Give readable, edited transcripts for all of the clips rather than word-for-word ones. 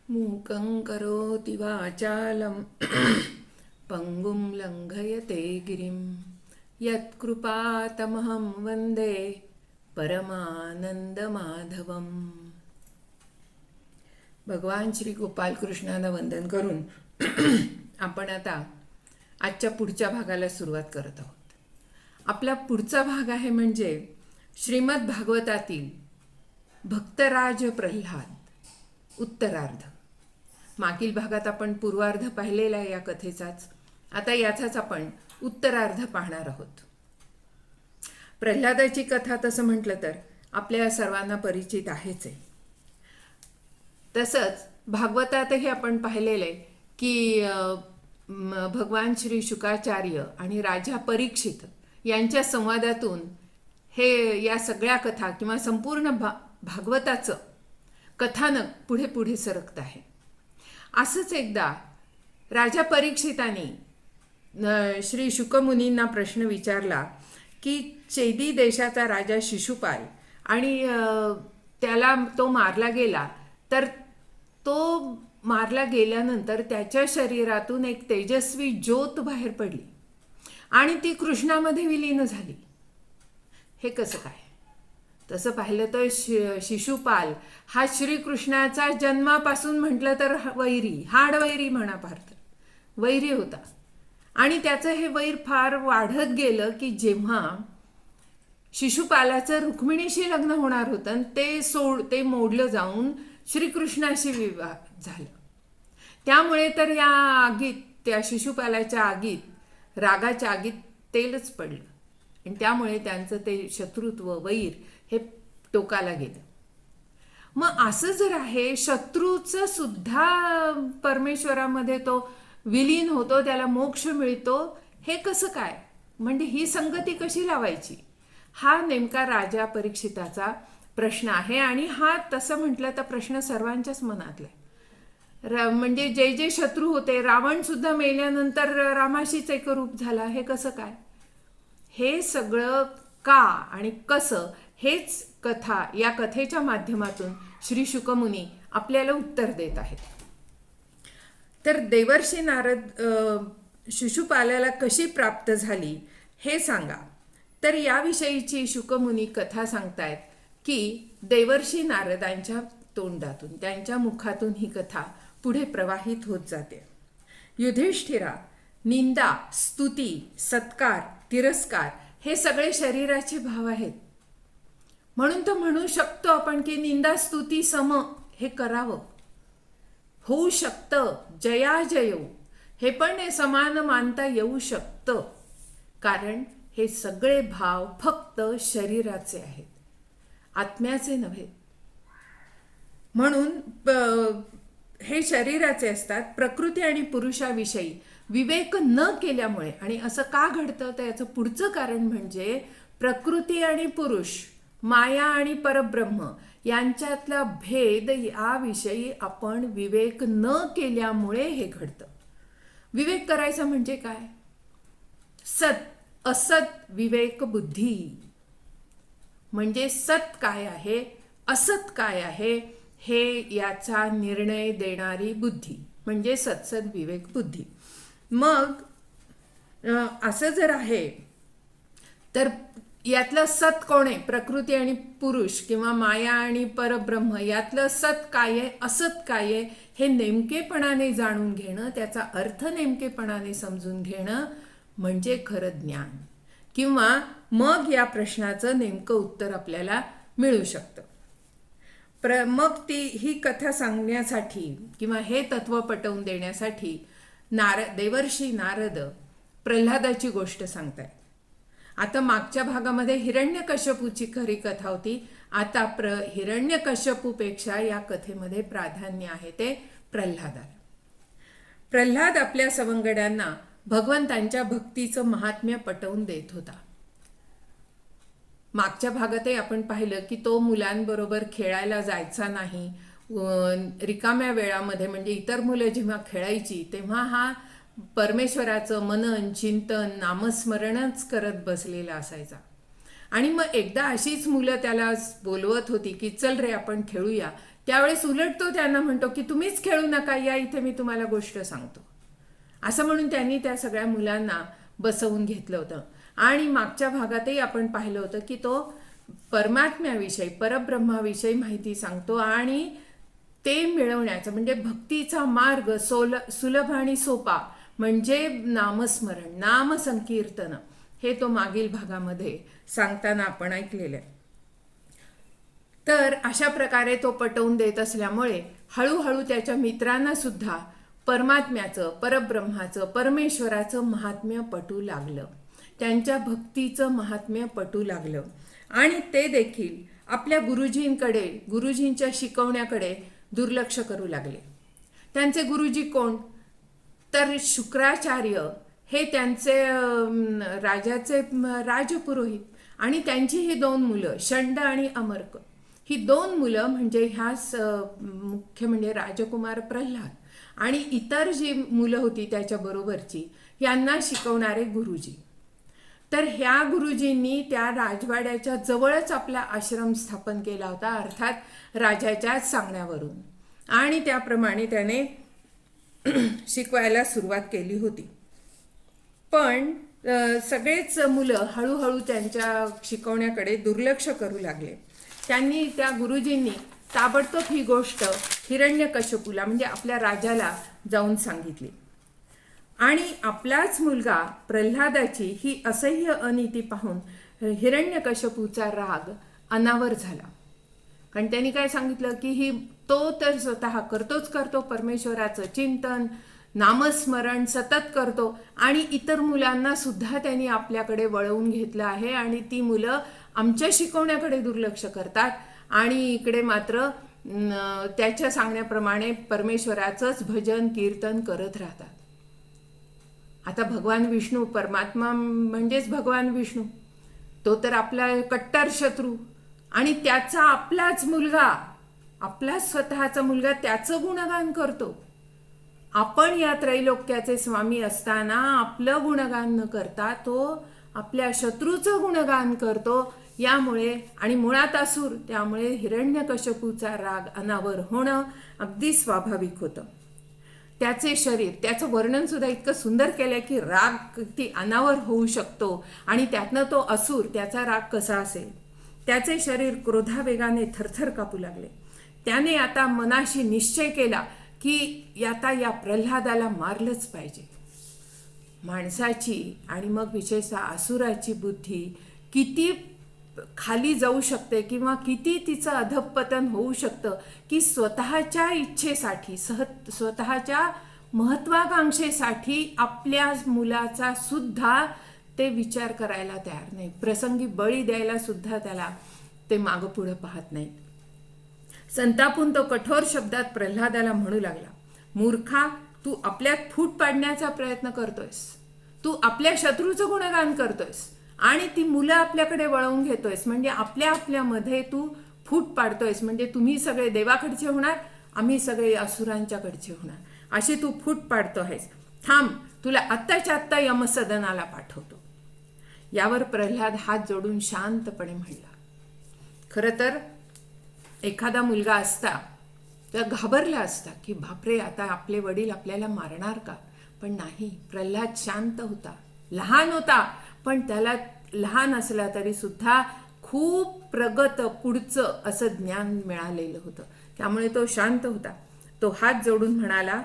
मूकं करोति वाचालं पङ्गुं लङ्घयते गिरिं यत्कृपातमहं वन्दे परमानंदमाधवम्. भगवान श्री गोपालकृष्णांना वंदन करून आपण आता आजच्या पुढच्या भागाला सुरुवात करत आहोत. आपला पुढचा भाग आहे म्हणजे श्रीमद भागवतातील भक्तराज प्रल्हाद उत्तरार्ध. मागील भागात आपण पूर्वार्ध पाहिलेला आहे या कथेचाच. आता याचाच आपण उत्तरार्ध पाहणार आहोत. प्रल्हादाची कथा तसं म्हटलं तर आपल्या सर्वांना परिचित आहेच आहे. तसंच भागवतातही आपण पाहिलेलं आहे की भगवान श्री शुकाचार्य आणि राजा परीक्षित यांच्या संवादातून हे या सगळ्या कथा किंवा संपूर्ण भागवताचं कथानक पुढे पुढे सरकत आहे. असंच एकदा राजा परीक्षितांनी श्री शुकमुनींना प्रश्न विचारला की चैदी देशाचा राजा शिशुपाल आणि त्याला तो मारला गेला, तर तो मारला गेल्यानंतर त्याच्या शरीरातून एक तेजस्वी ज्योत बाहेर पडली आणि ती कृष्णामध्ये विलीन झाली. हे कसं काय? तसं पाहिलं तर शिशुपाल हा श्रीकृष्णाचा जन्मापासून म्हटलं तर वैरी, हाडवैरी म्हणा फार तर वैरी होता. आणि त्याचं हे वैर फार वाढत गेलं की जेव्हा शिशुपालाचं रुक्मिणीशी लग्न होणार होतं ते मोडलं जाऊन श्रीकृष्णाशी विवाह झालं. त्यामुळे तर या आगीत, त्या शिशुपालाच्या आगीत, रागाच्या आगीत तेलच पडलं आणि त्यामुळे त्यांचं ते शत्रुत्व वैर हे टोकाला गेलं. मग असं जर आहे, शत्रूचं सुद्धा परमेश्वरामध्ये तो विलीन होतो, त्याला मोक्ष मिळतो, हे कसं काय? म्हणजे ही संगती कशी लावायची? हा नेमका राजा परीक्षिताचा प्रश्न आहे. आणि हा तसं म्हटलं तर प्रश्न सर्वांच्याच मनातला आहे. म्हणजे जे जे शत्रू होते, रावण सुद्धा मेल्यानंतर रामाशीच एकरूप झाला, हे कसं काय? हे सगळं का आणि कसं, हेच कथा, या कथेच्या माध्यमातून श्री शुकमुनी आपल्याला उत्तर देत आहेत. तर देवर्षी नारद शिशुपालाला कशी प्राप्त झाली हे सांगा. तर याविषयीची शुकमुनी कथा सांगतायत की देवर्षी नारदांच्या तोंडातून, त्यांच्या मुखातून ही कथा पुढे प्रवाहित होत जाते. युधिष्ठिरा, निंदा, स्तुती, सत्कार, तिरस्कार हे सगळे शरीराचे भाव आहेत. म्हणून तर म्हणू शकतो आपण की निंदा स्तुती सम हे करावं, होऊ शकतं. जयाजयो हे पण समान मानता येऊ शकतं, कारण हे सगळे भाव फक्त शरीराचे आहेत, आत्म्याचे नव्हे. म्हणून हे शरीराचे असतात. प्रकृती आणि पुरुषाविषयी विवेक न केल्यामुळे, आणि असं का घडतं तर याचं पुढचं कारण म्हणजे प्रकृती आणि पुरुष, माया आणि परब्रह्म यांच्यातला भेद याविषयी आपण विवेक न केल्यामुळे हे घडतं. विवेक करायचा म्हणजे काय? सत असत विवेक बुद्धी, म्हणजे सत काय आहे, असत काय आहे, हे याचा निर्णय देणारी बुद्धी म्हणजे सत्सद विवेक बुद्धी. मग असं जर आहे तर यातलं सत कोण आहे? प्रकृती आणि पुरुष किंवा माया आणि परब्रह्म यातलं सत काय आहे, असत काय आहे, हे नेमकेपणाने जाणून घेणं, त्याचा अर्थ नेमकेपणाने समजून घेणं म्हणजे खरं ज्ञान. किंवा मग या प्रश्नाचं नेमकं उत्तर आपल्याला मिळू शकतं. मग ही कथा सांगण्यासाठी किंवा हे तत्व पटवून देण्यासाठी देवर्षी नारद प्रल्हादाची गोष्ट सांगतायत. आता मागच्या भागामध्ये हिरण्यकश्यपूची खरी कथा होती. आता हिरण्यकश्यपूपेक्षा या कथेमध्ये प्राधान्य आहे ते प्रल्हादाला. प्रल्हाद आपल्या सवंगड्यांना भगवंतांच्या भक्तीचं महात्म्य पटवून देत होता. मागच्या भागातही आपण पाहिलं की तो मुलांबरोबर खेळायला जायचा नाही. रिकाम्या वेळामध्ये, म्हणजे इतर मुलं जेव्हा खेळायची तेव्हा हा परमेश्वराचं मनन, चिंतन, नामस्मरणच करत बसलेला असायचा. आणि मग एकदा अशीच मुलं त्याला बोलवत होती की चल रे आपण खेळूया. त्यावेळेस उलट तो त्यांना म्हणतो की तुम्हीच खेळू नका, या इथे मी तुम्हाला गोष्ट सांगतो. असं म्हणून त्यांनी त्या सगळ्या मुलांना बसवून घेतलं होतं. आणि मागच्या भागातही आपण पाहिलं होतं की तो परमात्म्याविषयी, परब्रह्माविषयी माहिती सांगतो आणि ते मिळवण्याचं म्हणजे भक्तीचा मार्ग सुलभ आणि सोपा म्हणजे नामस्मरण, नामसंकीर्तन, हे तो मागील भागामध्ये सांगताना आपण ऐकलेलं आहे. तर अशा प्रकारे तो पटवून देत असल्यामुळे हळूहळू त्याच्या मित्रांना सुद्धा परमात्म्याचं, परब्रह्माचं, परमेश्वराचं महात्म्य पटू लागलं, त्यांच्या भक्तीचं महात्म्य पटू लागलं. आणि ते देखील आपल्या गुरुजींकडे, गुरुजींच्या शिकवण्याकडे दुर्लक्ष करू लागले. त्यांचे गुरुजी कोण? तर शुक्राचार्य हे त्यांचे राजाचे राजपुरोहित. आणि त्यांची ही 2 मुलं, षंड आणि अमर्क, ही 2 मुलं म्हणजे ह्या मुख्य म्हणजे राजकुमार प्रल्हाद आणि इतर जी मुलं होती त्याच्याबरोबरची, यांना शिकवणारे गुरुजी. तर ह्या गुरुजींनी त्या राजवाड्याच्या जवळच आपला आश्रम स्थापन केला होता, अर्थात राजाच्या सांगण्यावरून. आणि त्याप्रमाणे त्याने शिकवायला सुरुवात केली होती. पण सगळेच मुलं हळूहळू त्यांच्या शिकवण्याकडे दुर्लक्ष करू लागले. त्यांनी, त्या गुरुजींनी ताबडतोब ही गोष्ट हिरण्यकश्यपूला म्हणजे आपल्या राजाला जाऊन सांगितली. आणि आपलाच मुलगा प्रल्हादाची ही असह्य अनिती पाहून हिरण्यकश्यपूचा राग अनावर झाला. कारण त्यांनी काय सांगितलं की तो तर स्वतः करतोच करतो परमेश्वराचं चिंतन, नामस्मरण सतत करतो आणि इतर मुलांना सुद्धा त्यांनी आपल्याकडे वळवून घेतलं आहे आणि ती मुलं आमच्या शिकवण्याकडे दुर्लक्ष करतात आणि इकडे मात्र त्याच्या सांगण्याप्रमाणे परमेश्वराचंच भजन कीर्तन करत राहतात. आता भगवान विष्णू, परमात्मा म्हणजेच भगवान विष्णू, तो तर आपला कट्टर शत्रू आणि त्याचा आपलाच मुलगा, आपला स्वतःचा मुलगा त्याचं गुणगान करतो. आपण या त्रैलोक्याचे स्वामी असताना आपलं गुणगान न करता तो आपल्या शत्रूचं गुणगान करतो. यामुळे आणि मुळात असुर, त्यामुळे हिरण्यकश्यपूचा राग अनावर होणं अगदी स्वाभाविक होतं. त्याचे शरीर, त्याचं वर्णन सुद्धा इतकं सुंदर केलंय की राग ती अनावर होऊ शकतो आणि त्यातनं तो असुर, त्याचा राग कसा असेल. त्याचे शरीर क्रोधावेगाने थरथर कापू लागले. त्याने आता मनाशी निश्चय केला की आता या प्रल्हादाला मारलंच पाहिजे. माणसाची आणि मग विशेषतः असुराची बुद्धी किती खाली जाऊ शकते किंवा किती तिचं अधःपतन होऊ शकतं की स्वतःच्या इच्छेसाठी, स्वतःच्या महत्वाकांक्षेसाठी आपल्या मुलाचा सुद्धा ते विचार करायला तयार नाही. प्रसंगी बळी द्यायला सुद्धा त्याला ते मागं पुढं पाहत नाहीत. संतापून तो कठोर शब्दात प्रल्हादाला म्हणू लागला, मूर्खा, तू आपल्यात फूट पाडण्याचा प्रयत्न करतोयस, तू आपल्या शत्रूचं गुणगान करतोयस आणि ती मुलं आपल्याकडे वळवून घेतोयस. म्हणजे आपल्यामध्ये तू फूट पाडतोयस. म्हणजे तुम्ही सगळे देवाकडचे होणार, आम्ही सगळे असुरांच्याकडचे होणार, अशी तू फूट पाडतो आहेस. थांब, तुला आत्ताच्या आत्ता यमसदनाला पाठवतो. यावर प्रल्हाद हात जोडून शांतपणे म्हणला. खरं तर एखादा मुलगा असता तर घाबरला असता की बापरे, आता आपले वडील आपल्याला मारणार का. पण नाही, प्रल्हाद शांत होता, लहान होता, पण त्याला लहान असला तरी सुद्धा खूप प्रगत पुढचं असं ज्ञान मिळालेलं होतं. त्यामुळे तो शांत होता. तो हात जोडून म्हणाला,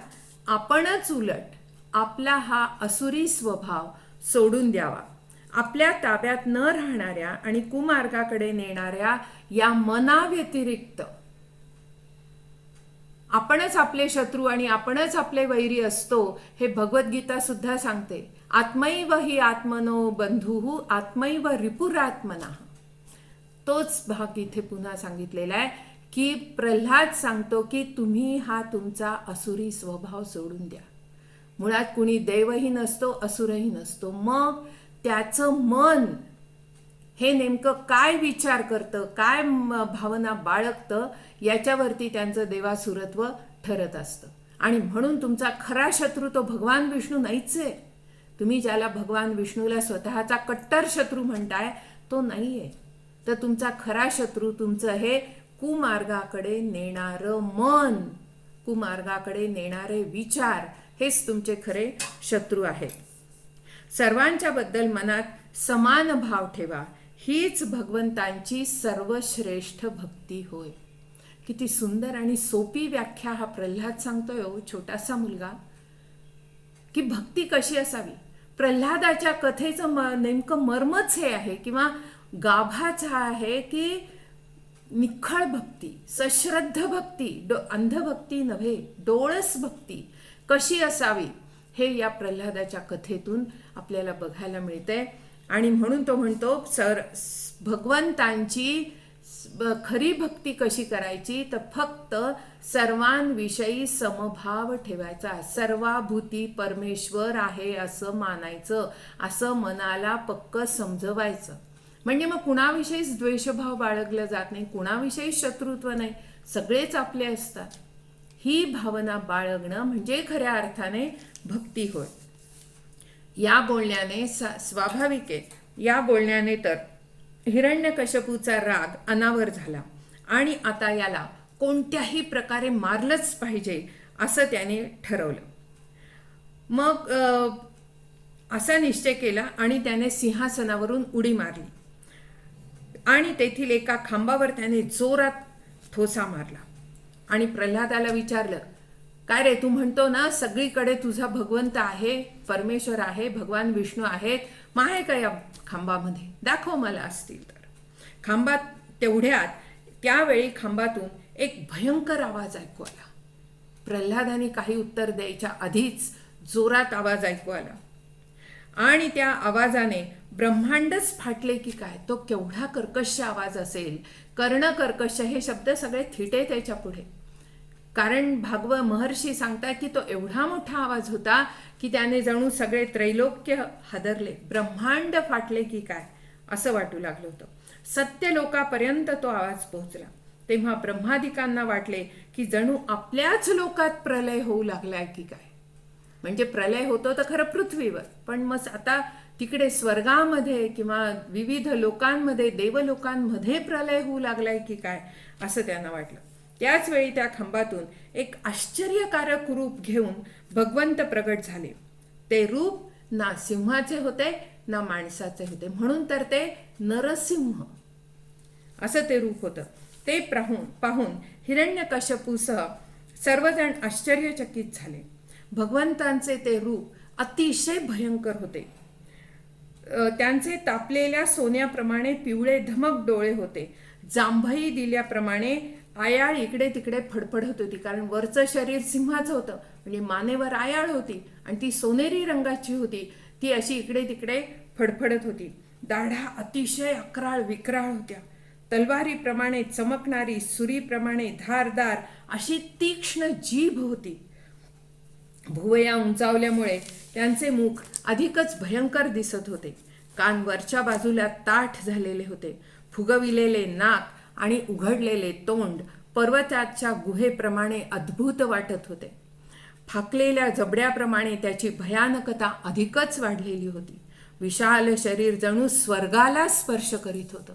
आपणच उलट आपला हा असुरी स्वभाव सोडून द्यावा. आपल्या ताब्यात न राहणाऱ्या आणि कुमार्गाकडे नेणाऱ्या या मनाव्यतिरिक्त आपणच आपले शत्रू आणि आपणच आपले वैरी असतो, हे भगवद्गीता सुद्धा सांगते. आत्मैव हि आत्मनो बंधुः आत्मैव रिपुरात्मनः. तोच भाग इथे पुन्हा सांगितलेला आहे की प्रल्हाद सांगतो की तुम्ही हा तुमचा असुरी स्वभाव सोडून द्या. मुळात कुणी देवही नसतो, असुरही नसतो. मग त्याचं मन हे नेमकं काय विचार करतं, काय भावना बाळगतं, याच्यावरती त्यांचं देवासुरत्व ठरत असतं. आणि म्हणून तुमचा खरा शत्रू तो भगवान विष्णू नाहीच आहे. तुम्ही ज्याला भगवान विष्णूला स्वतःचा कट्टर शत्रू म्हणताय, तो नाही आहे. तर तुमचा खरा शत्रू तुमचं हे कुमार्गाकडे नेणारं मन, कुमार्गाकडे नेणारे विचार, हेच तुमचे खरे शत्रू आहेत. सर्वांच्या बद्दल मनात समान भाव ठेवा, हीच भगवंतांची सर्वश्रेष्ठ भक्ती होय. किती सुंदर आणि सोपी व्याख्या हा प्रल्हाद सांगतोय हो, छोटासा मुलगा, की भक्ती कशी असावी. प्रल्हादाच्या कथेचं नेमकं मर्मच हे आहे किंवा गाभाच हा आहे की निखळ भक्ती, सश्रद्ध भक्ती, अंधभक्ती नव्हे, डोळस भक्ती कशी असावी हे या प्रल्हादाच्या कथेतून आपल्याला बघायला मिळतंय. आणि म्हणून तो म्हणतो भगवंतांची खरी भक्ती कशी करायची, तर फक्त सर्वांविषयी समभाव ठेवायचा, सर्वाभूती परमेश्वर आहे असं मानायचं, असं मनाला पक्क समजवायचं. म्हणजे मग कुणाविषयीच द्वेषभाव बाळगला जात नाही, कुणाविषयी शत्रुत्व नाही, सगळेच आपले असतात. ही भावना बाळगणं म्हणजे खऱ्या अर्थाने भक्ती होय. या बोलण्याने स्वाभाविक आहे, या बोलण्याने तर हिरण्यकश्यपूचा राग अनावर झाला आणि आता याला कोणत्याही प्रकारे मारलंच पाहिजे असं त्याने ठरवलं. मग असा निश्चय केला आणि त्याने सिंहासनावरून उडी मारली आणि तेथील एका खांबावर त्याने जोरात ठोसा मारला आणि प्रल्हादाला विचारलं, काय रे, तू म्हणतो ना सगळीकडे तुझा भगवंत आहे, परमेश्वर आहे, भगवान विष्णू आहेत, मग आहे का या खांबामध्ये, दाखव मला असतील तर. खांबात तेवढ्यात त्यावेळी खांबातून एक भयंकर आवाज ऐकू आला. प्रल्हादाने काही उत्तर द्यायच्या आधीच जोरात आवाज ऐकू आला आणि त्या आवाजाने ब्रह्मांडच फाटले की काय. तो केवढा कर्कश आवाज असेल, कर्णकर्कश हे शब्द सगळे थिटे त्याच्या पुढे. कारण महर्षी सांगतात की तो एवढा मोठा आवाज होता की त्याने जणू सगळे त्रैलोक्य हादरले, ब्रह्मांड फाटले की काय असं वाटू लागलं होतं. सत्य लोकापर्यंत तो आवाज पोहोचला. तेव्हा ब्रह्मादिकांना वाटले की जणू आपल्याच लोकात प्रलय होऊ लागलाय की काय. म्हणजे प्रलय होतो तर खरं पृथ्वीवर, पण मग आता तिकडे स्वर्गामध्ये किंवा विविध लोकांमध्ये, देवलोकांमध्ये प्रलय होऊ लागलाय की काय असं त्यांना वाटलं. त्याच वेळी त्या खांबातून एक आश्चर्यकारक रूप घेऊन भगवंत प्रगट झाले. ते रूप ना सिंहाचे होते ना माणसाचे होते, म्हणून तर ते नरसिंह असं ते रूप होतं. ते पाहून हिरण्यकश्यपूसह सर्वजण आश्चर्यचकित झाले. भगवंतांचे ते रूप अतिशय भयंकर होते. त्यांचे तापलेल्या सोन्याप्रमाणे पिवळे धमक डोळे होते. जांभई दिल्याप्रमाणे आयाळ इकडे तिकडे फडफडत होती, कारण वरचं शरीर सिंहाचं होतं, म्हणजे मानेवर आयाळ होती आणि ती सोनेरी रंगाची होती. ती अशी इकडे तिकडे फडफडत होती. दाढा अतिशय अक्राळ विक्राळ होत्या. तलवारीप्रमाणे चमकणारी, सुरीप्रमाणे धारदार अशी तीक्ष्ण जीभ होती. भुवया उंचावल्यामुळे त्यांचे मुख अधिकच भयंकर दिसत होते. कान वरच्या बाजूला ताठ झालेले होते. फुगविलेले नाक आणि उघडलेले तोंड पर्वताच्या गुहेप्रमाणे अद्भुत वाटत होते. फाकलेल्या जबड्याप्रमाणे त्याची भयानकता अधिकच वाढलेली होती. विशाल शरीर जणू स्वर्गाला स्पर्श करीत होतं.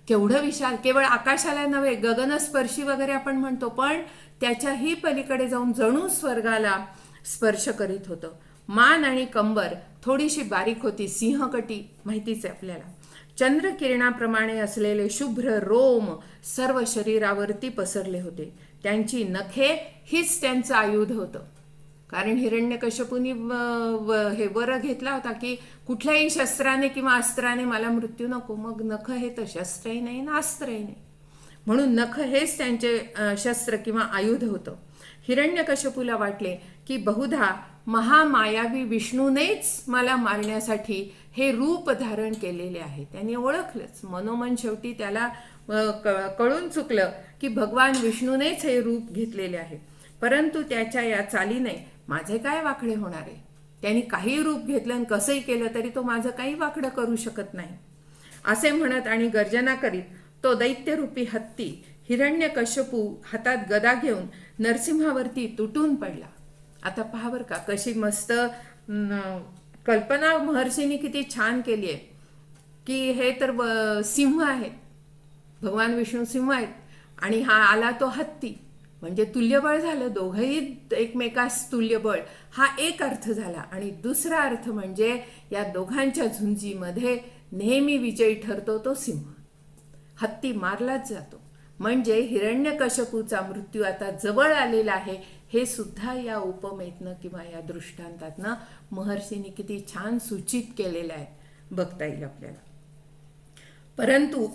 केवढं विशाल, केवळ आकाशाला नव्हे, गगनस्पर्शी वगैरे आपण म्हणतो, पण त्याच्याही पलीकडे जाऊन जणू स्वर्गाला स्पर्श करीत होतं. मान आणि कंबर थोडीशी बारीक होती, सिंहकटी माहितीच आहे आपल्याला. चंद्रकिरणाप्रमाणे असलेले शुभ्र रोम सर्व शरीरावरती पसरले होते. त्यांची नखे हीच त्यांचं आयुध होतं. कारण हिरण्यकश्यपूनी हे वर घेतला होता की कुठल्याही शस्त्राने किंवा अस्त्राने मला मृत्यू नको. मग नख हे तर शस्त्रही नाही ना अस्त्रही नाही, म्हणून नख हेच त्यांचे शस्त्र किंवा आयुध होतं. हिरण्यकश्यपूला वाटले की बहुधा महामायावी विष्णूनेच मला मारण्यासाठी हे रूप धारण केलेले आहे. त्यांनी ओळखलंच, मनोमन शेवटी त्याला कळून चुकलं की भगवान विष्णूनेच हे रूप घेतलेले आहे. परंतु त्याच्या या चालीने माझे काय वाकडे होणार आहे. त्यांनी काही रूप घेतलं आणि कसंही केलं तरी तो माझं काही वाकडं करू शकत नाही असे म्हणत आणि गर्जना करीत तो दैत्यरूपी हत्ती हिरण्यकश्यपू हातात गदा घेऊन नरसिंहावरती तुटून पडला. आता पहा बरं का, कशी मस्त कल्पना महर्षींनी किती छान केली आहे. की हे तर सिंह आहेत, भगवान विष्णू सिंह आहेत आणि हा आला तो हत्ती, म्हणजे तुल्यबळ झालं, दोघंही एकमेकास तुल्यबळ, हा एक अर्थ झाला. आणि दुसरा अर्थ म्हणजे या दोघांच्या झुंजीमध्ये नेहमी विजयी ठरतो तो सिंह, हत्ती मारलाच जातो. म्हणजे हिरण्यकश्यपूचा मृत्यू आता जवळ आलेला आहे, हे सुद्धा या उपमेतनं किंवा या दृष्टांतातनं महर्षींनी किती छान सूचित केलेलं आहे, बघता येईल आपल्याला. परंतु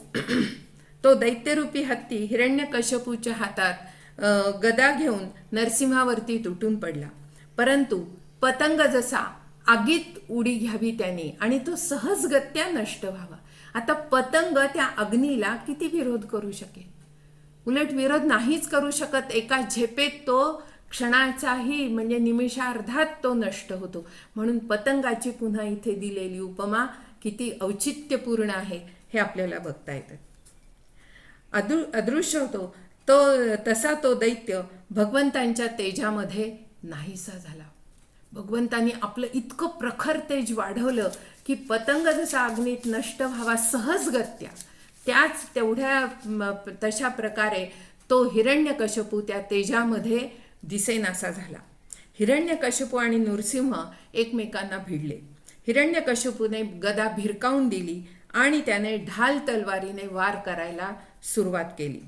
तो दैत्यरूपी हत्ती हिरण्यकश्यपूच्या हातात गदा घेऊन नरसिंहावरती तुटून पडला. परंतु पतंग जसा आगीत उडी घ्यावी त्याने आणि तो सहजगत्या नष्ट व्हावा. आता पतंग त्या अग्नीला किती विरोध करू शकेल? उलट विरोध नाहीच करू शकत. एका झेपेत तो क्षणाचाही म्हणजे निमिषार्धात तो नष्ट होतो. म्हणून पतंगाची पुन्हा इथे दिलेली उपमा किती औचित्यपूर्ण आहे हे आपल्याला बघता येतं. अदृश्य होतो तो तसा तो दैत्य भगवंतांच्या तेजामध्ये नाहीसा झाला. भगवंतांनी आपलं इतकं प्रखर तेज वाढवलं की पतंग जसा अग्नीत नष्ट व्हावा सहजगत्या, त्याच तेवढ्या तशा प्रकारे तो हिरण्यकश्यपू त्या तेजामध्ये दिसेनासा झाला. हिरण्यकश्यपू आणि नृसिंह एकमेकांना भिडले. हिरण्यकश्यपूने गदा भिरकावून दिली आणि त्याने ढाल तलवारीने वार करायला सुरुवात केली.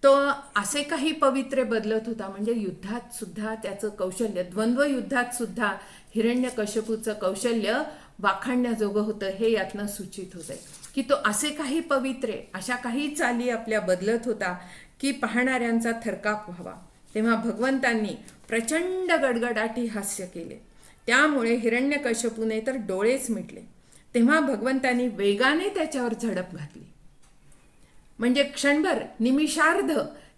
तो असे काही पवित्रे बदलत होता, म्हणजे युद्धात सुद्धा त्याचं कौशल्य, द्वंद्व युद्धात सुद्धा हिरण्यकश्यपूचं कौशल्य वाखाणण्याजोगं होतं, हे यातनं सूचित होतंय की तो असे काही पवित्रे, अशा काही चाली आपल्या बदलत होता की पाहणाऱ्यांचा थरकाप व्हावा. तेव्हा भगवंतांनी प्रचंड गडगडाटी हास्य केले. त्यामुळे हिरण्यकश्यपूने तर डोळेच मिटले. तेव्हा भगवंतांनी वेगाने त्याच्यावर झडप घातली. म्हणजे क्षणभर, निमिषार्ध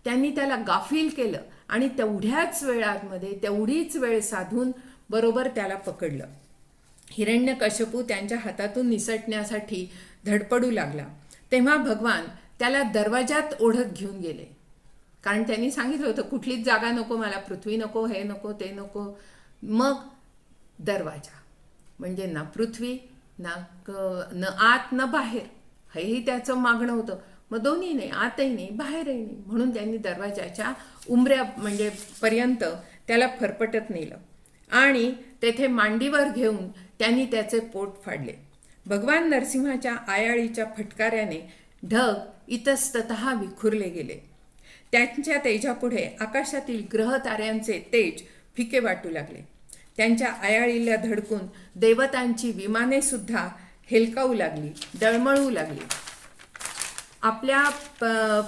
त्यांनी त्याला गाफील केलं आणि तेवढ्याच वेळामध्ये तेवढीच वेळ साधून बरोबर त्याला पकडलं. हिरण्यकश्यपू त्यांच्या हातातून निसटण्यासाठी धडपडू लागला. तेव्हा भगवान त्याला दरवाजात ओढत घेऊन गेले. कारण त्यांनी सांगितलं होतं कुठलीच जागा नको मला, पृथ्वी नको, हे नको, ते नको. मग दरवाजा म्हणजे ना पृथ्वी, न आत न बाहेर, हेही त्याचं मागणं होतं. मग दोन्ही नाही, आतही नाही बाहेरही नाही, म्हणून त्यांनी दरवाजाच्या उंबऱ्या म्हणजे पर्यंत त्याला फरफटत नेलं आणि तेथे मांडीवर घेऊन त्यांनी त्याचे पोट फाडले. भगवान नरसिंहाच्या आयाळीच्या फटकाऱ्याने ढग इतस्ततः विखुरले गेले. त्यांच्या तेजापुढे आकाशातील ग्रह ताऱ्यांचे तेज फिके वाटू लागले. त्यांच्या आयाळीला धडकून देवतांची विमाने सुद्धा हेलकावू लागली, डळमळू लागली. आपल्या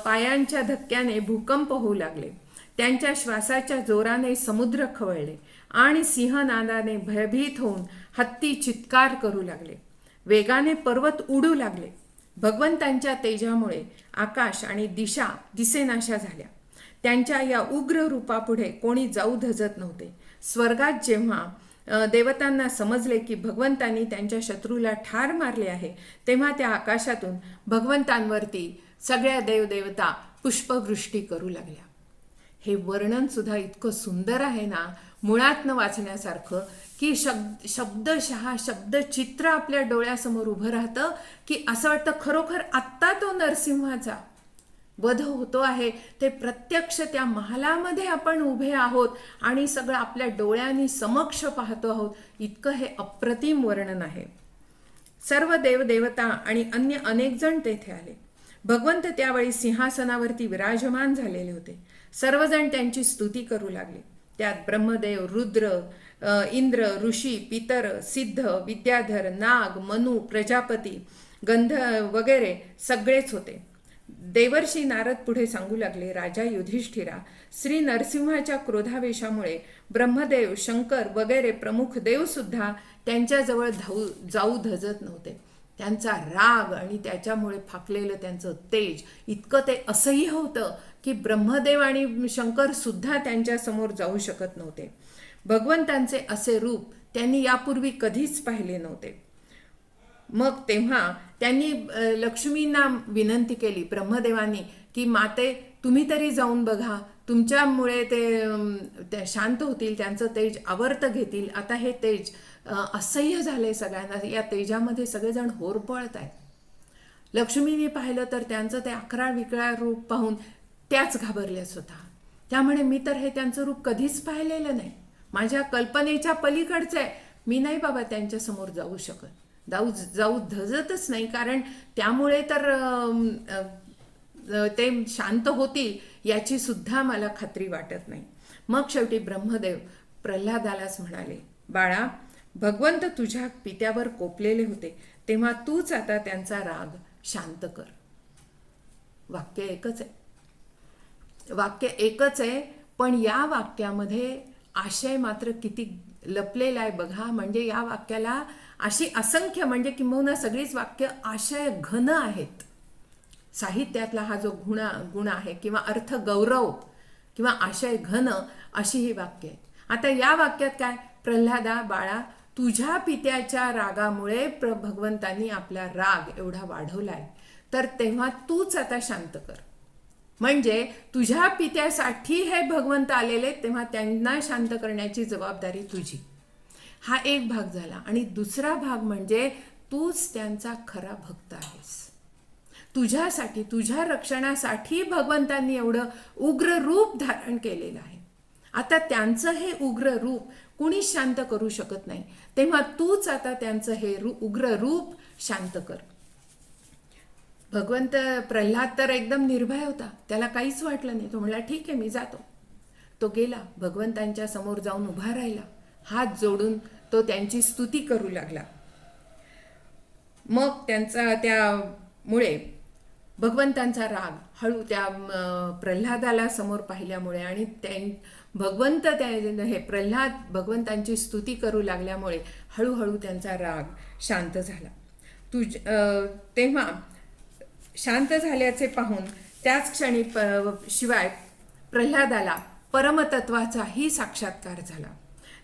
पायांच्या धक्क्याने भूकंप होऊ लागले. त्यांच्या श्वासाच्या जोराने समुद्र खवळले आणि सिंहनादाने भयभीत होऊन हत्ती चित्कार करू लागले. वेगाने पर्वत उडू लागले. भगवंतांच्या तेजामुळे आकाश आणि दिशा दिसेनाशा झाल्या. त्यांच्या या उग्र रूपापुढे कोणी जाऊ धजत नव्हते. स्वर्गात जेव्हा देवतांना समजले की भगवंतांनी त्यांच्या शत्रूला ठार मारले आहे, तेव्हा त्या आकाशातून भगवंतांवरती सगळ्या देवदेवता पुष्पवृष्टी करू लागल्या. हे वर्णन सुद्धा इतकं सुंदर आहे ना, मुळातनं वाचण्यासारखं, की शब्दशः शब्दचित्र आपल्या डोळ्यासमोर उभं राहतं की असं वाटतं खरोखर आत्ता तो नरसिंहाचा वध होतो आहे, ते प्रत्यक्ष त्या महालामध्ये आपण उभे आहोत आणि सगळं आपल्या डोळ्यांनी समक्ष पाहतो आहोत. इतकं हे अप्रतिम वर्णन आहे. सर्व देवदेवता आणि अन्य अनेक जण तेथे आले. भगवंत त्यावेळी सिंहासनावरती विराजमान झालेले होते. सर्वजण त्यांची स्तुती करू लागले. त्यात ब्रह्मदेव, रुद्र, इंद्र, ऋषी, पितर, सिद्ध, विद्याधर, नाग, मनु, प्रजापती, गंध वगैरे सगळेच होते. देवर्षी नारद पुढे सांगू लागले, राजा युधिष्ठिरा, श्री नरसिंहाच्या क्रोधावेशामुळे ब्रह्मदेव, शंकर वगैरे प्रमुख देव सुद्धा त्यांच्याजवळ जाऊ धजत नव्हते. त्यांचा राग आणि त्याच्यामुळे फाकलेलं त्यांचं तेज इतकं ते असह्य होतं की ब्रह्मदेव आणि शंकर सुद्धा त्यांच्या समोर जाऊ शकत नव्हते. भगवंतांचे असे रूप त्यांनी यापूर्वी कधीच पाहिले नव्हते. मग तेव्हा त्यांनी लक्ष्मींना विनंती केली, ब्रह्मदेवांनी, की माते तुम्ही तरी जाऊन बघा, तुमच्यामुळे ते शांत होतील, त्यांचं तेज आवर्त घेतील. आता हे तेज असह्य झाले सगळ्यांना, या तेजामध्ये सगळेजण होरपळत आहेत. लक्ष्मीने पाहिलं तर त्यांचं ते 11 विकळा रूप पाहून त्याच घाबरल्या स्वतः. त्यामुळे मी तर हे त्यांचं रूप कधीच पाहिलेलं नाही, माझ्या कल्पनेच्या पलीकडचं आहे, मी नाही बाबा त्यांच्यासमोर जाऊ शकत, जाऊ धजतच नाही, कारण त्यामुळे तर ते शांत होतील याची सुद्धा मला खात्री वाटत नाही. मग शेवटी ब्रह्मदेव प्रल्हादालाच म्हणाले, बाळा, भगवंत तुझ्या पित्यावर कोपलेले होते, तेव्हा तूच आता त्यांचा राग शांत कर. वाक्य एकच आहे, पण या वाक्यामध्ये आशय मात्र किती लपलेला आहे बघा. म्हणजे या वाक्याला अशी असंख्य, म्हणजे किंबहुना सगळीच वाक्य आशय घन आहेत. साहित्यातला हा जो गुण आहे किंवा अर्थ गौरव किंवा आशय घन, अशी ही वाक्य आहेत. आता या वाक्यात काय, प्रल्हादा बाळा, तुझ्या पित्याच्या रागामुळे भगवंतांनी आपला राग एवढा वाढवलाय, तर तेव्हा तूच आता शांत कर. म्हणजे तुझ्या पित्यासाठी हे भगवंत आलेले, तेव्हा त्यांना शांत करण्याची जबाबदारी तुझी. हा एक भाग झाला. आणि दुसरा भाग म्हणजे तूच त्यांचा खरा भक्त आहेस. तुझ्यासाठी, तुझ्या रक्षणासाठी भगवंतांनी एवढं उग्र रूप धारण केलेलं आहे. आता त्यांचं हे उग्र रूप कुणीच शांत करू शकत नाही, तेव्हा तूच आता त्यांचं हे उग्र रूप शांत कर. भगवंत, प्रल्हाद तर एकदम निर्भय होता, त्याला काहीच वाटलं नाही. तो म्हणला ठीक आहे, मी जातो. तो गेला, भगवंतांच्या समोर जाऊन उभा राहिला, हात जोडून तो त्यांची स्तुती करू लागला. मग त्यामुळे भगवंतांचा राग हळू त्या प्रल्हादाला समोर पाहिल्यामुळे आणि भगवंत हे प्रल्हाद भगवंतांची स्तुती करू लागल्यामुळे हळूहळू त्यांचा राग शांत झाला. तेव्हा शांत झाल्याचे पाहून त्याच क्षणी शिवाय प्रल्हादाला परमतत्वाचाही साक्षात्कार झाला.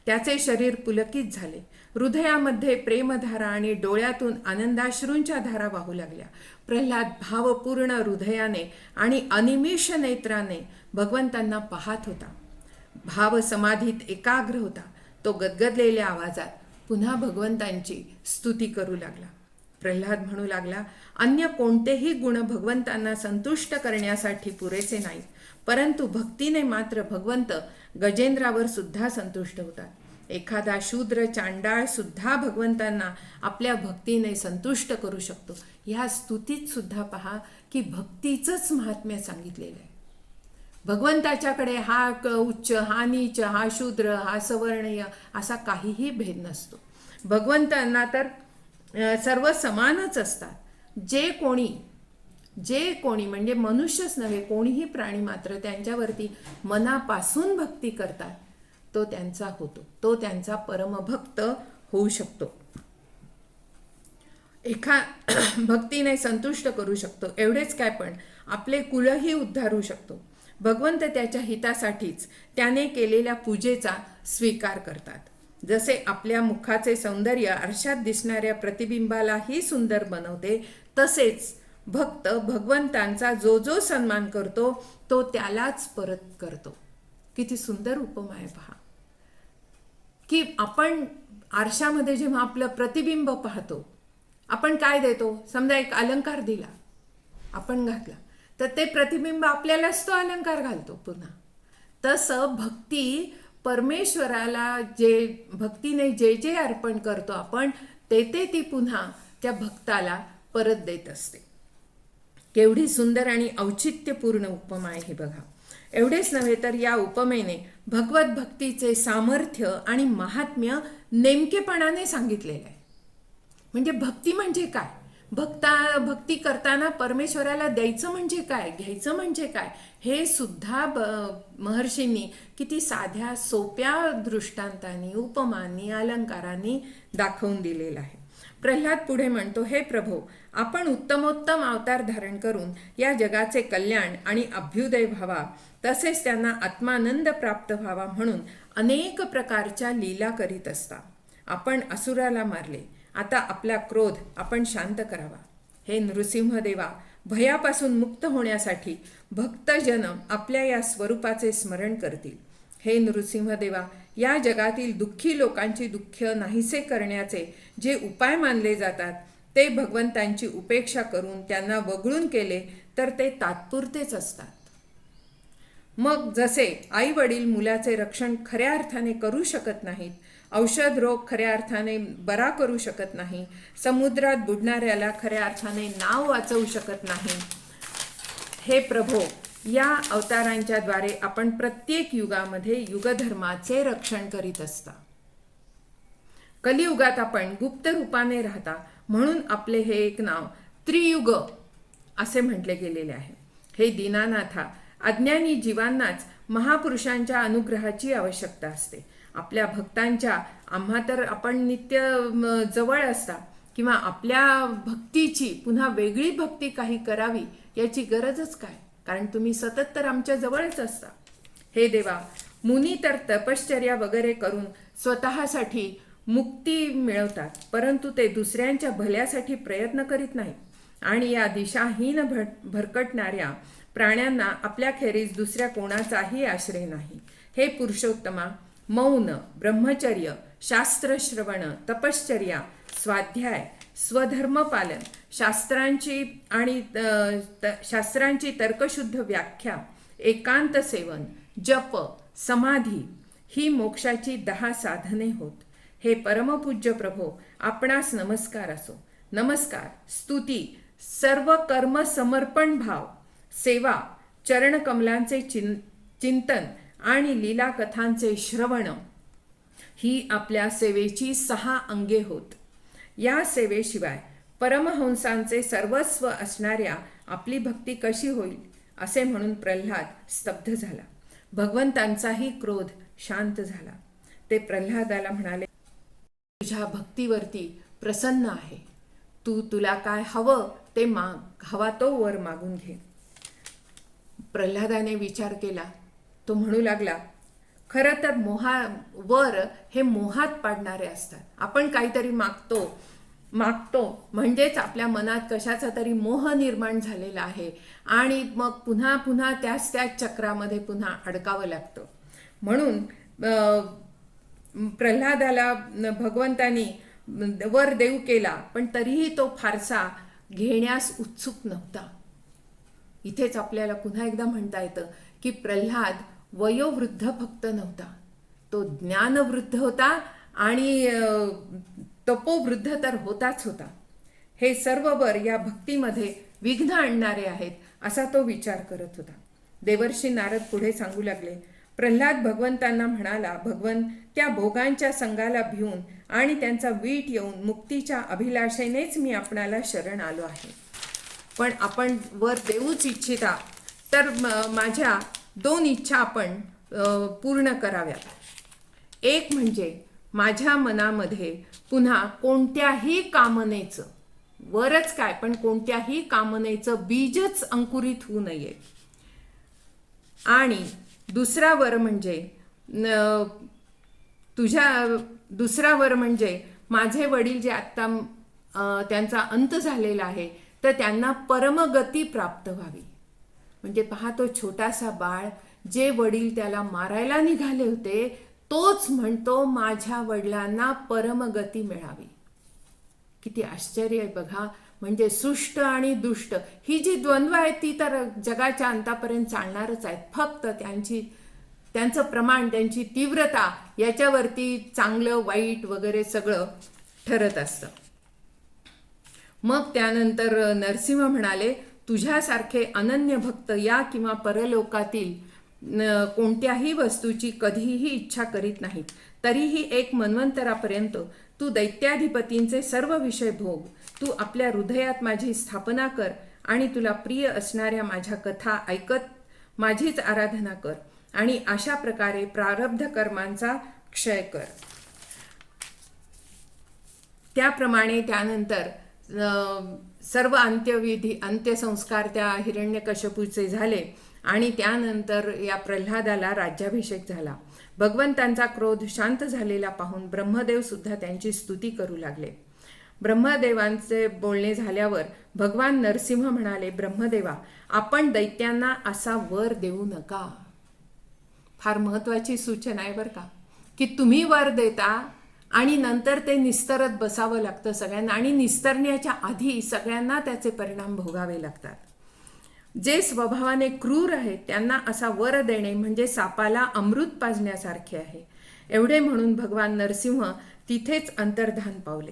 त्याचे शरीर पुलकित झाले, हृदयामध्ये प्रेमधारा आणि डोळ्यातून आनंदाश्रूंच्या धारा वाहू लागल्या. प्रल्हाद भावपूर्ण हृदयाने आणि अनिमिष नेत्राने भगवंतांना पाहत होता. भाव समाधीत एकाग्र होता. तो गदगदलेल्या आवाजात पुन्हा भगवंतांची स्तुती करू लागला. प्रल्हाद म्हणू लागला, अन्य कोणतेही गुण भगवंतांना संतुष्ट करण्यासाठी पुरेसे नाहीत, परंतु भक्तीने मात्र भगवंत गजेंद्रावर सुद्धा संतुष्ट होतात. एखादा शूद्र चांडाळ सुद्धा भगवंतांना आपल्या भक्तीने संतुष्ट करू शकतो. ह्या स्तुतीत सुद्धा पहा की भक्तीचंच महात्म्य सांगितलेलं आहे. भगवंताच्याकडे हा उच्च, हा नीच, हा शूद्र, हा सवर्णीय असा काहीही भेद नसतो. भगवंतांना तर सर्व समानच असतात. जे कोणी म्हणजे मनुष्यच नव्हे, कोणीही प्राणी मात्र त्यांच्यावरती मनापासून भक्ती करतात, तो त्यांचा होतो, तो त्यांचा परमभक्त होऊ शकतो, भक्तीने संतुष्ट करू शकतो. एवढेच काय, पण आपले कुलही उद्धारू शकतो. भगवंत त्याच्या हितासाठीच त्याने केलेल्या पूजेचा स्वीकार करतात. जसे आपल्या मुखाचे सौंदर्य आरशात दिसणाऱ्या प्रतिबिंबालाही सुंदर बनवते, तसेच भक्त भगवंतांचा जो सन्मान करतो तो त्यालाच परत करतो. किती सुंदर उपमा आहे पहा, की आपण आरशामध्ये जेव्हा आपलं प्रतिबिंब पाहतो, आपण काय देतो? समजा एक अलंकार दिला, आपण घातला, तर ते प्रतिबिंब आपल्यालाच तो अलंकार घालतो पुन्हा. तसं भक्ती परमेश्वराला भक्तीने जे अर्पण करतो आपण, ते ती पुन्हा त्या भक्ताला परत देत असते. केवढी सुंदर आणि औचित्यपूर्ण उपमा आहे हे बघा. एवढेच नव्हे तर या उपमेने भगवत भक्तीचे सामर्थ्य आणि महात्म्य नेमकेपणाने सांगितलेले आहे. म्हणजे भक्ती म्हणजे काय, भक्ती करताना परमेश्वराला द्यायचं म्हणजे काय, घ्यायचं म्हणजे काय, हे सुद्धा महर्षींनी किती साध्या सोप्या दृष्टांतांनी, उपमांनी, अलंकारांनी दाखवून दिलेलं आहे. प्रल्हाद पुढे म्हणतो, हे प्रभो, आपण उत्तमोत्तम अवतार धारण करून या जगाचे कल्याण आणि अभ्युदय व्हावा, तसेच त्यांना आत्मानंद प्राप्त व्हावा म्हणून अनेक प्रकारच्या लीला करीत असता. आपण असुराला मारले, आता आपला क्रोध आपण शांत करावा. हे नृसिंहदेवा, भयापासून मुक्त होण्यासाठी भक्तजन आपल्या या स्वरूपाचे स्मरण करतील. हे नृसिंहदेवा, या जगातील दुःखी लोकांची दुःख नाहीसे करण्याचे जे उपाय मानले जातात ते भगवंतांची उपेक्षा करून त्यांना वगळून केले तर ते तात्पुरतेच असतात. मग जसे आई वडील मुलाचे रक्षण खऱ्या अर्थाने करू शकत नाहीत, औषध रोग खऱ्या अर्थाने बरा करू शकत नाही, समुद्रात बुडणाऱ्याला खऱ्या अर्थाने नाव वाचवू शकत नाही, हे प्रभो, या अवतारांच्या द्वारे आपण प्रत्येक युगामध्ये युगधर्माचे रक्षण करीत असता. कलियुगात आपण गुप्त रूपाने राहता म्हणून आपले हे एक नाव त्रियुग असे म्हटले गेलेले आहे. हे दीनानाथा, अज्ञानी जीवांनाच महापुरुषांच्या अनुग्रहाची आवश्यकता असते. आपल्या भक्तांच्या, आम्हा तर आपण नित्य जवळ असता, किंवा आपल्या भक्तीची पुन्हा वेगळी भक्ती काही करावी याची गरजच काय, कारण तुम्ही सतत तर आमच्या जवळच असता. हे देवा, मुनी तर तपश्चर्या वगैरे करून स्वतःसाठी मुक्ती मिळवतात, परंतु ते दुसऱ्यांच्या भल्यासाठी प्रयत्न करीत नाहीत. आणि या दिशाहीन भरकटणाऱ्या प्राण्यांना आपल्याखेरीज दुसऱ्या कोणाचाही आश्रय नाही. हे पुरुषोत्तमा, मौन, ब्रह्मचर्य, शास्त्रश्रवण, तपश्चर्या, स्वाध्याय, स्वधर्म पालन, शास्त्रांची तर्कशुद्ध व्याख्या, एकांत सेवन, जप, समाधी ही मोक्षाची 10 साधने होत. हे परमपूज्य प्रभो, आपणास नमस्कार असो. नमस्कार, स्तुती, सर्व कर्म समर्पण भाव, सेवा, चरणकमलांचे चिंतन आणि लीला कथांचे श्रवण ही आपल्या सेवेची 6 अंगे होत. या सेवेशिवाय परमहंसांचे सर्वस्व असणाऱ्या आपली भक्ती कशी होईल, असे म्हणून प्रल्हाद स्तब्ध झाला. भगवंतांचाही क्रोध शांत झाला. ते प्रल्हादाला म्हणाले, तुझ्या भक्तीवरती प्रसन्न आहे. तुला काय हवं ते माग, हवा तो वर मागून घे. प्रल्हादाने विचार केला. तो म्हणू लागला, खरं तर वर हे मोहात पाडणारे असतात. आपण काहीतरी मागतो म्हणजेच आपल्या मनात कशाचा तरी मोह निर्माण झालेला आहे आणि मग पुन्हा पुन्हा त्याच चक्रामध्ये पुन्हा अडकावं लागतं. म्हणून प्रल्हादाला भगवंतानी वर देऊ केला, पण तरीही तो फारसा घेण्यास उत्सुक नव्हता. इथेच आपल्याला पुन्हा एकदा म्हणता येतं की प्रल्हाद वयोवृद्ध फक्त नव्हता, तो ज्ञानवृद्ध होता आणि तपोवृद्ध तर होताच होता. हे सर्व वर या भक्तीमध्ये विघ्न आणणारे आहेत असा तो विचार करत होता. देवर्षी नारद पुढे सांगू लागले, प्रल्हाद भगवंतांना म्हणाला, भगवंत, त्या भोगांच्या संघाला भिवून आणि त्यांचा वीट येऊन मुक्तीच्या अभिलाषेनेच मी आपणाला शरण आलो आहे. पण आपण वर देऊच इच्छिता तर माझ्या 2 इच्छा आपण पूर्ण कराव्यात. एक म्हणजे माझ्या मनामध्ये पुन्हा कोणत्याही कामनेचं, वरच काय पण कोणत्याही कामनेचं बीजच अंकुरित होऊ नये. आणि दुसरा वर म्हणजे माझे वडील जे आत्ता त्यांचा अंत झालेला आहे तर त्यांना परमगती प्राप्त व्हावी. म्हणजे पहा, तो छोटासा बाळ, जे वडील त्याला मारायला निघाले होते, तोच म्हणतो माझ्या वडिलांना परमगती मिळावी. किती आश्चर्य आहे बघा. म्हणजे सृष्ट आणि दुष्ट ही जी द्वंद्व आहे ती तर जगाच्या अंतापर्यंत चालणारच आहेत. फक्त त्यांचं प्रमाण, त्यांची तीव्रता याच्यावरती चांगलं वाईट वगैरे सगळं ठरत असतं. मग त्यानंतर नरसिंह म्हणाले, तुझ्यासारखे अनन्य भक्त या किंवा परलोकातील कोणत्याही वस्तूची कधीही इच्छा करीत नाहीत. तरीही 1 मन्वंतरापर्यंत तू दैत्याधिपतींचे सर्व विषय भोग. तू आपल्या हृदयात माझी स्थापना कर आणि तुला प्रिय असणाऱ्या माझ्या कथा ऐकत माझीच आराधना कर आणि अशा प्रकारे प्रारब्ध कर्मांचा क्षय कर. त्याप्रमाणे त्यानंतर सर्व अंत्यसंस्कार त्या हिरण्यकश्यपूचे झाले आणि त्यानंतर या प्रल्हादाला राज्याभिषेक झाला. भगवंतांचा क्रोध शांत झालेला पाहून ब्रह्मदेव सुद्धा त्यांची स्तुती करू लागले. ब्रह्मदेवांचे बोलणे झाल्यावर भगवान नरसिंह म्हणाले, ब्रह्मदेवा, आपण दैत्यांना असा वर देऊ नका. फार महत्वाची सूचना आहे बरं का, की तुम्ही वर देता आणि नंतर ते निस्तरत बसावं लागतं सगळ्यांना, आणि निस्तरण्याच्या आधी सगळ्यांना त्याचे परिणाम भोगावे लागतात. जे स्वभावाने क्रूर आहेत त्यांना असा वर देणे म्हणजे सापाला अमृत पाजण्यासारखे आहे. एवढे म्हणून भगवान नरसिंह तिथेच अंतर्धान पावले.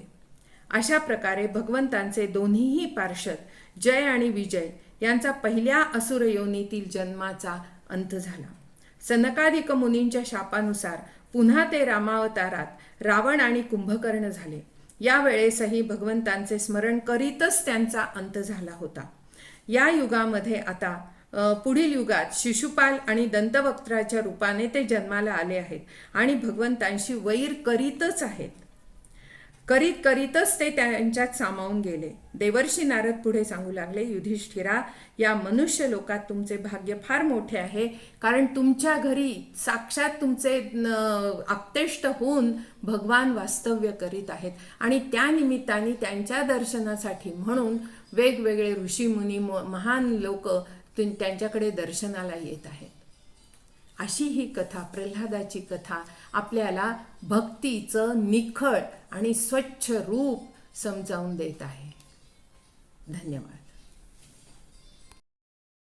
अशा प्रकारे भगवंतांचे दोन्हीही पार्षद जय आणि विजय यांचा पहिल्या असुर योनीतील जन्माचा अंत झाला. सनकादिक मुनींच्या शापानुसार पुन्हा ते रामावतारात रावण आणि कुंभकर्ण झाले. यावेळेसही भगवंतांचे स्मरण करीतच त्यांचा अंत झाला होता. या युगामध्ये आता पुढील युगात शिशुपाल आणि दंतवक्त्राच्या रूपाने ते जन्माला आले आहेत आणि भगवंतांशी वैर करीतच आहेत. करीतच ते त्यांच्यात सामावून गेले. देवर्षी नारद पुढे सांगू लागले, युधिष्ठिरा, या मनुष्य लोकात तुमचे भाग्य फार मोठे आहे, कारण तुमच्या घरी साक्षात तुमचे आप्तेष्ट होऊन भगवान वास्तव्य करीत आहेत आणि त्या निमित्ताने त्यांच्या दर्शनासाठी म्हणून वेगवेगळे ऋषीमुनी महान लोक त्यांच्याकडे दर्शनाला येत आहेत. अशी ही कथा, प्रल्हादाची कथा आपल्याला भक्तीचं निखळ आणि स्वच्छ रूप समजावून देत आहे. धन्यवाद.